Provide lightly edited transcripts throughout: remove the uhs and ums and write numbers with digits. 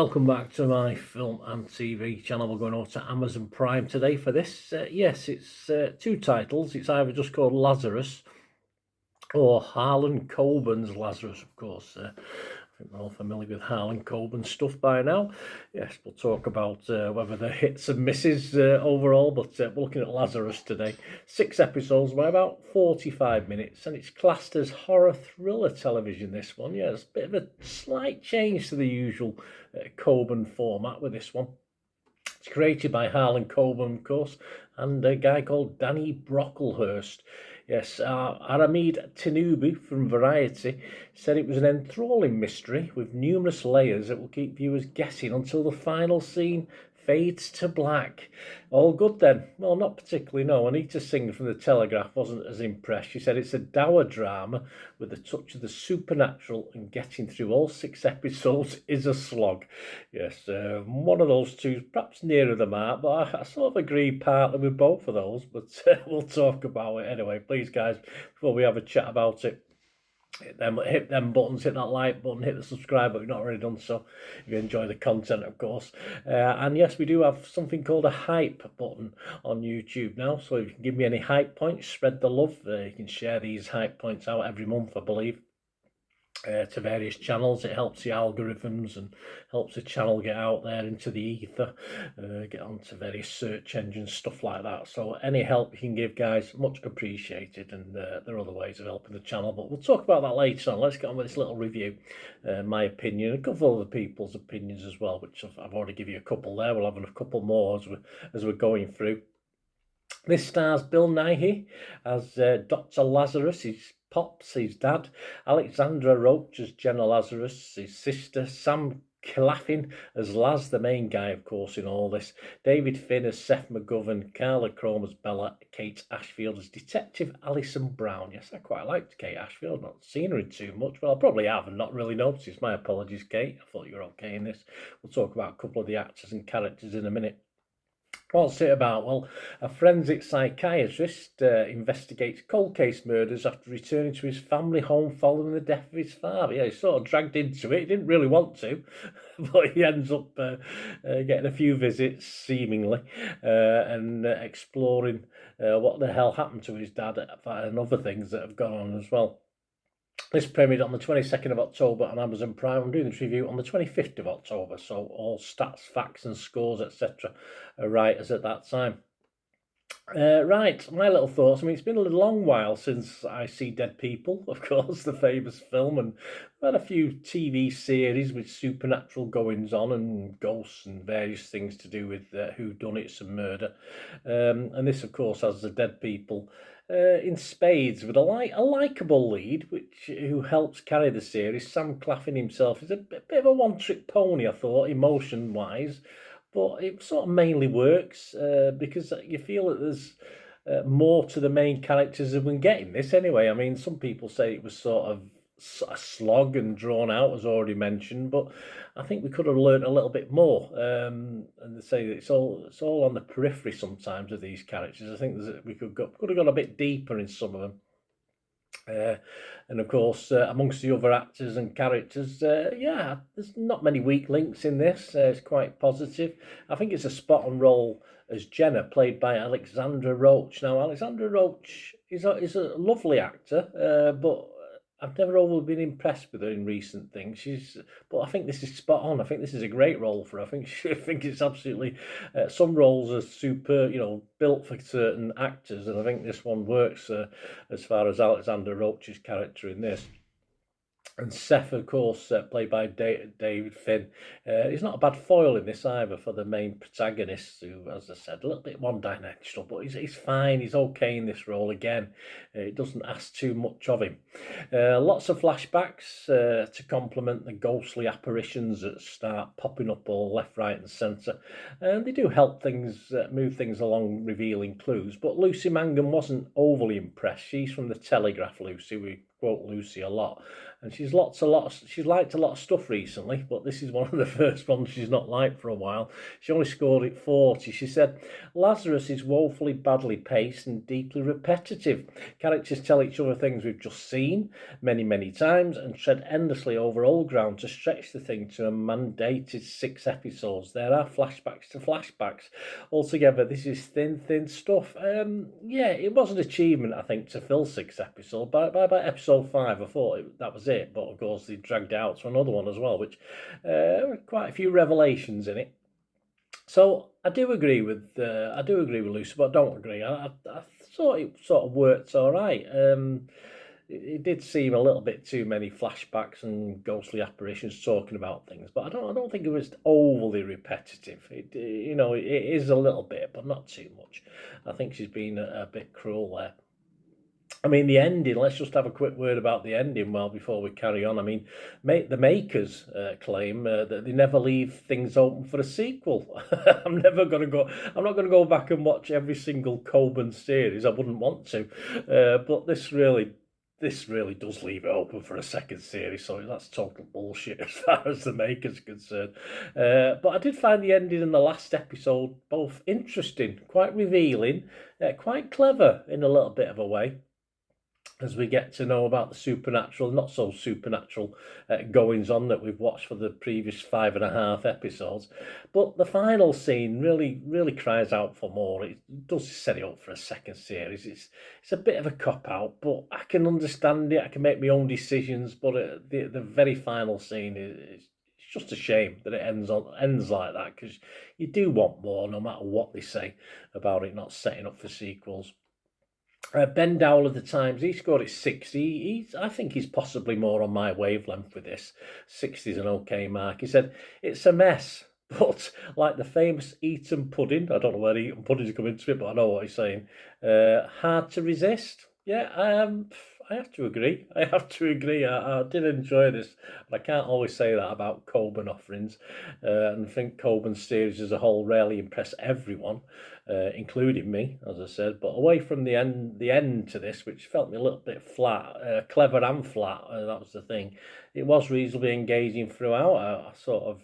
Welcome back to my film and TV channel. We're going over to Amazon Prime today for this. Yes, it's two titles. It's either just called Lazarus or Harlen Coben's Lazarus, of course. I think we're all familiar with Harlen Coben stuff by now. Yes, we'll talk about whether they're hits and misses overall, but we're looking at Lazarus today. 6 episodes by about 45 minutes, and it's classed as horror thriller television, this one. Yeah, it's a bit of a slight change to the usual Coben format with this one. It's created by Harlen Coben, of course, and a guy called Danny Brocklehurst. Yes, Aramid Tinubu from Variety said it was an enthralling mystery with numerous layers that will keep viewers guessing until the final scene fades to black. All good then? Well, not particularly, no. Anita Singer from The Telegraph wasn't as impressed. She said it's a dour drama with a touch of the supernatural, and getting through all 6 episodes is a slog. Yes, one of those two is perhaps nearer the mark, but I sort of agree partly with both of those, but we'll talk about it anyway. Please, guys, before we have a chat about it, hit them buttons, hit that like button, hit the subscribe button if you've not already done so, if you enjoy the content, of course. And yes, we do have something called a hype button on YouTube now, so if you can give me any hype points, spread the love. You can share these hype points out every month, I believe, to various channels. It helps the algorithms and helps the channel get out there into the ether, get onto various search engines, stuff like that. So any help you can give, guys, much appreciated. And there are other ways of helping the channel, but we'll talk about that later on. Let's get on with this little review. My opinion, a couple of other people's opinions as well, which I've already given you a couple there. We'll have a couple more as we're going through. This stars Bill Nighy as Dr. Lazarus, his pops, his dad, Alexandra Roach as Jenna Lazarus, his sister, Sam Claflin as Laz, the main guy, of course, in all this, David Finn as Seth McGovern, Carla Crome as Bella, Kate Ashfield as Detective Alison Brown. Yes, I quite liked Kate Ashfield, not seen her in too much. Well, I probably have and not really noticed. My apologies, Kate. I thought you were okay in this. We'll talk about a couple of the actors and characters in a minute. What's it about? Well, a forensic psychiatrist investigates cold case murders after returning to his family home following the death of his father. Yeah, he's sort of dragged into it. He didn't really want to, but he ends up getting a few visits, seemingly, and exploring what the hell happened to his dad and other things that have gone on as well. This premiered on the 22nd of October on Amazon Prime. I'm doing this review on the 25th of October, so all stats, facts and scores, etc. are right as at that time. Right, my little thoughts. I mean, it's been a long while since I See Dead People, of course, the famous film, and we've had a few TV series with supernatural goings on and ghosts and various things to do with whodunits and murder. And this, of course, has the Dead People in spades with a likeable lead, who helps carry the series. Sam Claflin himself is a bit of a one-trick pony, I thought, emotion-wise. But it sort of mainly works because you feel that there's more to the main characters than we get in this anyway. I mean, some people say it was sort of a slog and drawn out, as already mentioned, but I think we could have learned a little bit more. And they say that it's all on the periphery sometimes of these characters. I think we could have gone a bit deeper in some of them. And of course, amongst the other actors and characters, yeah, there's not many weak links in this. It's quite positive. I think it's a spot-on role as Jenna, played by Alexandra Roach. Now, Alexandra Roach is a lovely actor, but I've never always been impressed with her in recent things. But I think this is spot on. I think this is a great role for her. I think it's absolutely. Some roles are super, built for certain actors, and I think this one works as far as Alexander Roach's character in this. And Seth, of course, played by David Finn, he's not a bad foil in this either for the main protagonist, who, as I said, a little bit one-dimensional, but he's fine, he's okay in this role again. It doesn't ask too much of him. Lots of flashbacks to complement the ghostly apparitions that start popping up all left, right and centre. And they do help things, move things along, revealing clues. But Lucy Mangum wasn't overly impressed. She's from The Telegraph, Lucy. We quote Lucy a lot, and she's liked a lot of stuff recently, but this is one of the first ones she's not liked for a while. She only scored it 40. She said, Lazarus is woefully badly paced and deeply repetitive. Characters tell each other things we've just seen many times and tread endlessly over old ground to stretch the thing to a mandated 6 episodes. There are flashbacks to flashbacks. Altogether, this is thin stuff. Yeah, it was an achievement, I think, to fill 6 episodes. By episode 5, I thought that was it, but of course they dragged it out to another one as well, which quite a few revelations in it. So I do agree with Lucy, but I don't agree. I thought it sort of worked all right. It did seem a little bit too many flashbacks and ghostly apparitions talking about things, but I don't think it was overly repetitive. It is a little bit, but not too much. I think she's been a bit cruel there. I mean, the ending, let's just have a quick word about the ending before we carry on. I mean, the makers claim that they never leave things open for a sequel. I'm not going to go back and watch every single Coben series. I wouldn't want to. But this really does leave it open for a second series, so that's total bullshit as far as the makers are concerned. But I did find the ending in the last episode both interesting, quite revealing, quite clever in a little bit of a way, as we get to know about the supernatural, not so supernatural goings on that we've watched for the previous 5.5 episodes. But the final scene really cries out for more. It does set it up for a second series. It's a bit of a cop-out, but I can understand it. I can make my own decisions, but the very final scene is just a shame that it ends like that, because you do want more, no matter what they say about it not setting up for sequels. Ben Dowell of the Times, he scored it 60. I think he's possibly more on my wavelength with this. 60 is an okay mark. He said, it's a mess, but like the famous Eton pudding, I don't know where Eton pudding's come into it, but I know what he's saying, hard to resist. Yeah, I have to agree. I did enjoy this, but I can't always say that about Coben offerings. And I think Coben's series as a whole rarely impress everyone, including me, as I said. But away from the end to this, which felt me a little bit flat, clever and flat, that was the thing. It was reasonably engaging throughout. I sort of,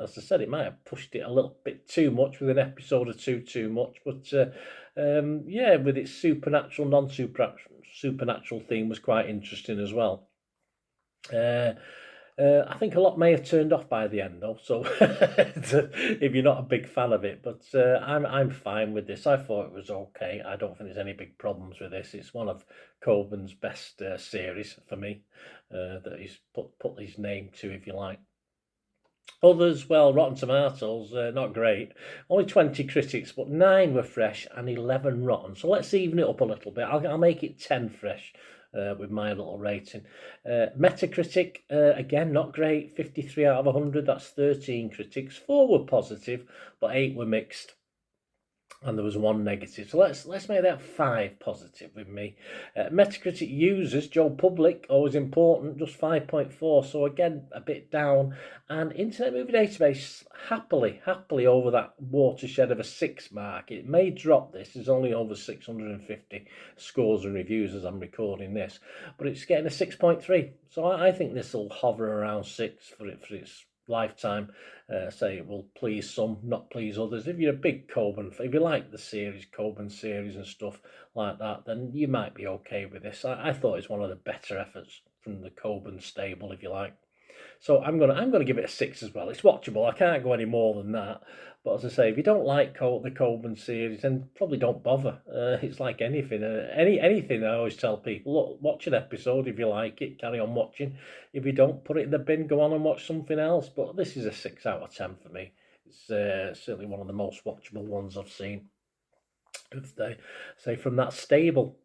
as I said, it might have pushed it a little bit too much with an episode or two too much, but yeah, with its supernatural, non-supernatural theme was quite interesting as well. I think a lot may have turned off by the end, though. So if you're not a big fan of it, but I'm fine with this. I thought it was okay. I don't think there's any big problems with this. It's one of Coben's best series for me that he's put his name to, if you like. Others, well, Rotten Tomatoes, not great. Only 20 critics, but 9 were fresh and 11 rotten. So let's even it up a little bit. I'll make it 10 fresh with my little rating. Metacritic, again, not great. 53 out of 100. That's 13 critics. 4 were positive, but 8 were mixed. And there was 1 negative. So let's make that 5 positive with me. Metacritic users, Joe Public, always important, just 5.4. So again, a bit down. And Internet Movie Database, happily over that watershed of a 6 mark. It may drop this. There's only over 650 scores and reviews as I'm recording this. But it's getting a 6.3. So I think this will hover around 6 for its lifetime. Say it will please some, not please others. If you're a big Coben, if you like the Coben series and stuff like that, then you might be okay with this. I thought it's one of the better efforts from the Coben stable, if you like. So I'm gonna give it a 6 as well. It's watchable. I can't go any more than that. But as I say, if you don't like the Coben series, then probably don't bother. It's like anything. Anything I always tell people, look, watch an episode if you like it, carry on watching. If you don't, put it in the bin, go on and watch something else. But this is a 6 out of 10 for me. It's certainly one of the most watchable ones I've seen, if they say, from that stable.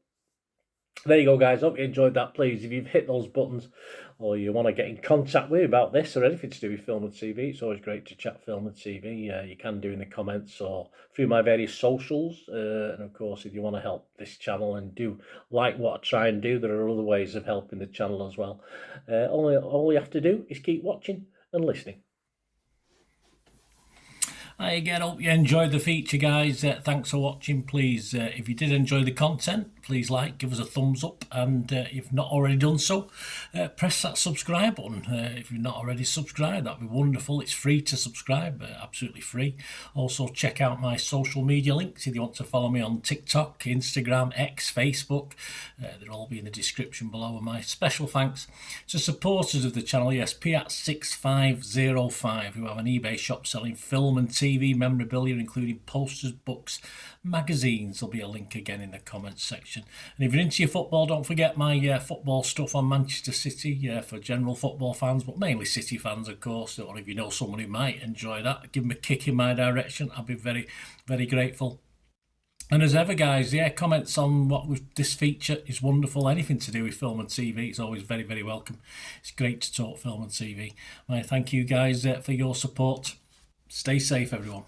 There you go, guys. Hope you enjoyed that. Please, if you've hit those buttons or you want to get in contact with me about this or anything to do with film and TV, it's always great to chat film and TV. You can do in the comments or through my various socials. And of course, if you want to help this channel and do like what I try and do, there are other ways of helping the channel as well. All you have to do is keep watching and listening. Hi again, hope you enjoyed the feature, guys. Thanks for watching. Please, if you did enjoy the content, please give us a thumbs up, and if not already done so, press that subscribe button. If you've not already subscribed, that'd be wonderful. It's free to subscribe, absolutely free. Also, check out my social media links if you want to follow me on TikTok, Instagram, X, Facebook. They'll all be in the description below. And my special thanks to supporters of the channel, yes, Piat6505, who have an eBay shop selling film and TV memorabilia, including posters, books, magazines. There'll be a link again in the comments section. And if you're into your football, don't forget my football stuff on Manchester City, for general football fans, but mainly City fans, of course. Or if you know someone who might enjoy that, give them a kick in my direction. I'd be very, very grateful. And as ever, guys, comments on this feature is wonderful. Anything to do with film and TV is always very, very welcome. It's great to talk film and TV. I thank you guys for your support. Stay safe, everyone.